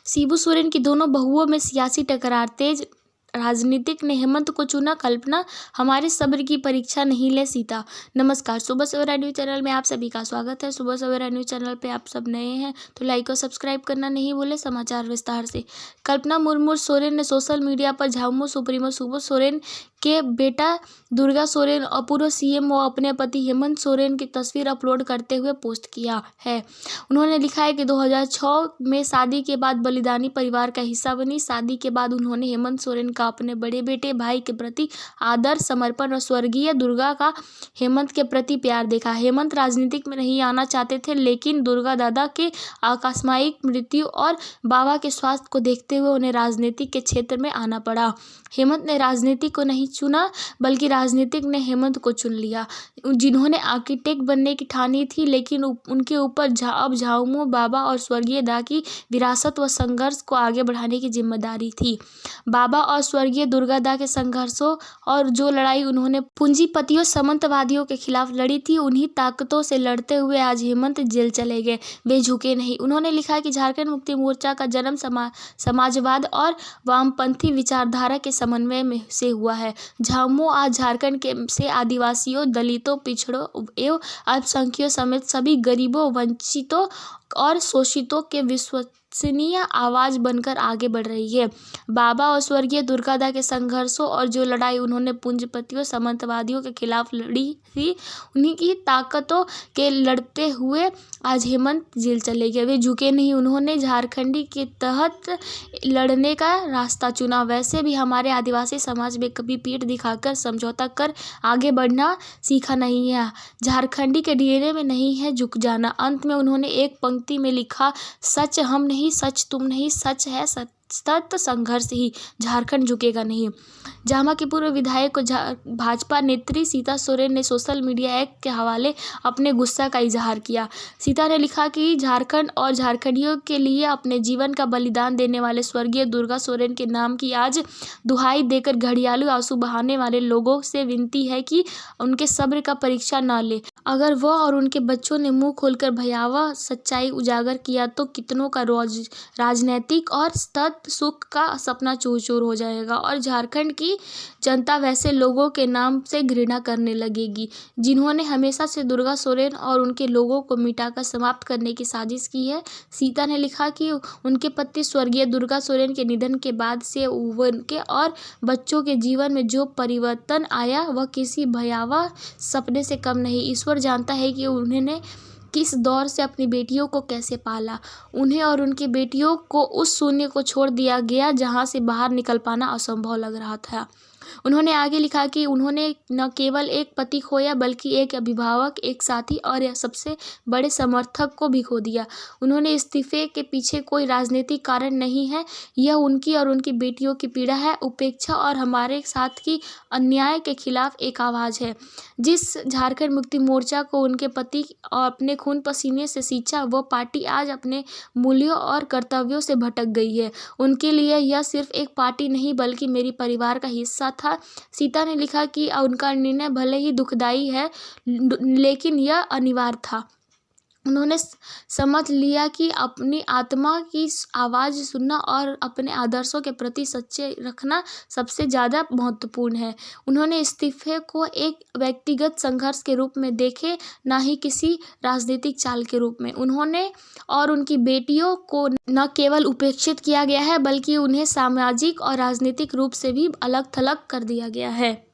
शिबू सोरेन की दोनों बहुओं में सियासी टकरार, तेज राजनीतिक ने हेमंत को चुना। कल्पना हमारे सब्र की परीक्षा नहीं ले सीता। नमस्कार, सुबह सवेरा न्यूज चैनल में आप सभी का स्वागत है। सुबह सवेरा न्यूज चैनल पे आप सब नए हैं तो लाइक और सब्सक्राइब करना नहीं भूले। समाचार विस्तार से। कल्पना मुर्मू सोरेन ने सोशल मीडिया पर झामुमो सुप्रीमो शिबू सोरेन के बेटा दुर्गा सोरेन और पूर्व सीएम व अपने पति हेमंत सोरेन की तस्वीर अपलोड करते हुए पोस्ट किया है। उन्होंने लिखा है कि 2006 में शादी के बाद बलिदानी परिवार का हिस्सा बनी। शादी के बाद उन्होंने हेमंत सोरेन का अपने बड़े बेटे भाई के प्रति आदर, समर्पण और स्वर्गीय दुर्गा का हेमंत के प्रति प्यार देखा। हेमंत राजनीतिक में नहीं आना चाहते थे, लेकिन दुर्गा दादा के आकस्मिक मृत्यु और बाबा के स्वास्थ्य को देखते हुए उन्हें राजनीतिक के क्षेत्र में आना पड़ा। हेमंत ने राजनीति को नहीं चुना, बल्कि राजनीतिक ने हेमंत को चुन लिया, जिन्होंने आर्किटेक्ट बनने की ठानी थी, लेकिन उनके ऊपर अब झामुमो बाबा और स्वर्गीय दा की विरासत व संघर्ष को आगे बढ़ाने की जिम्मेदारी थी। बाबा और स्वर्गीय दुर्गा दा के संघर्षों और जो लड़ाई उन्होंने पूंजीपतियों सामंतवादियों के खिलाफ लड़ी थी, उन्हीं ताकतों से लड़ते हुए आज हेमंत जेल चले गए। वे झुके नहीं। उन्होंने लिखा कि झारखंड मुक्ति मोर्चा का जन्म समाजवाद और वामपंथी विचारधारा के समन्वय में से हुआ है। झामुमो आज झारखंड से आदिवासियों, दलितों, पिछड़ों एवं अल्पसंख्यकों समेत सभी गरीबों, वंचितों और शोषितों के विश्वसनीय आवाज बनकर आगे बढ़ रही है। बाबा और स्वर्गीय दुर्गादा के संघर्षों और जो लड़ाई उन्होंने पूंजीपतियों सामंतवादियों के खिलाफ लड़ी थी, उन्हीं की ताकतों के लड़ते हुए आज हेमंत जेल चले गए। वे झुके नहीं। उन्होंने झारखंडी के तहत लड़ने का रास्ता चुना। वैसे भी हमारे आदिवासी समाज में कभी पीठ दिखाकर समझौता कर आगे बढ़ना सीखा नहीं है। झारखंडी के डीएनए में नहीं है झुक जाना। अंत में उन्होंने एक पंक्ति में लिखा, सच हम नहीं, सच तुम नहीं, सच है सतत संघर्ष ही, झारखंड झुकेगा नहीं। जामा की पूर्व विधायक को भाजपा नेत्री सीता सोरेन ने सोशल मीडिया एक्ट के हवाले अपने गुस्सा का इजहार किया। सीता ने लिखा कि झारखंड और झारखंडियों के लिए अपने जीवन का बलिदान देने वाले स्वर्गीय दुर्गा सोरेन के नाम की आज दुहाई देकर घड़ियालू आंसू बहाने वाले लोगों से विनती है कि उनके सब्र का परीक्षा न ले। अगर वह और उनके बच्चों ने मुंह खोलकर भयावह सच्चाई उजागर किया तो कितनों का राजनैतिक और सतत सुख का सपना चूर चूर हो जाएगा और झारखंड की जनता वैसे लोगों के नाम से घृणा करने लगेगी, जिन्होंने हमेशा से दुर्गा सोरेन और उनके लोगों को मिटाकर समाप्त करने की साजिश की है। सीता ने लिखा कि उनके पति स्वर्गीय दुर्गा सोरेन के निधन के बाद से उनके और बच्चों के जीवन में जो परिवर्तन आया वह किसी भयावह सपने से कम नहीं। ईश्वर जानता है कि उन्होंने किस दौर से अपनी बेटियों को कैसे पाला। उन्हें और उनकी बेटियों को उस शून्य को छोड़ दिया गया जहां से बाहर निकल पाना असंभव लग रहा था। उन्होंने आगे लिखा कि उन्होंने न केवल एक पति खोया, बल्कि एक अभिभावक, एक साथी और सबसे बड़े समर्थक को भी खो दिया। उन्होंने इस्तीफे के पीछे कोई राजनीतिक कारण नहीं है। यह उनकी और उनकी बेटियों की पीड़ा है, उपेक्षा और हमारे साथ की अन्याय के खिलाफ एक आवाज़ है। जिस झारखंड मुक्ति मोर्चा को उनके पति और अपने खून पसीने से सींचा, वह पार्टी आज अपने मूल्यों और कर्तव्यों से भटक गई है। उनके लिए यह सिर्फ एक पार्टी नहीं, बल्कि मेरी परिवार का हिस्सा था। सीता ने लिखा कि उनका निर्णय भले ही दुखदाई है, लेकिन यह अनिवार्य था। उन्होंने समझ लिया कि अपनी आत्मा की आवाज़ सुनना और अपने आदर्शों के प्रति सच्चे रखना सबसे ज़्यादा महत्वपूर्ण है। उन्होंने इस्तीफे को एक व्यक्तिगत संघर्ष के रूप में देखे, ना ही किसी राजनीतिक चाल के रूप में। उन्होंने और उनकी बेटियों को न केवल उपेक्षित किया गया है, बल्कि उन्हें सामाजिक और राजनीतिक रूप से भी अलग थलग कर दिया गया है।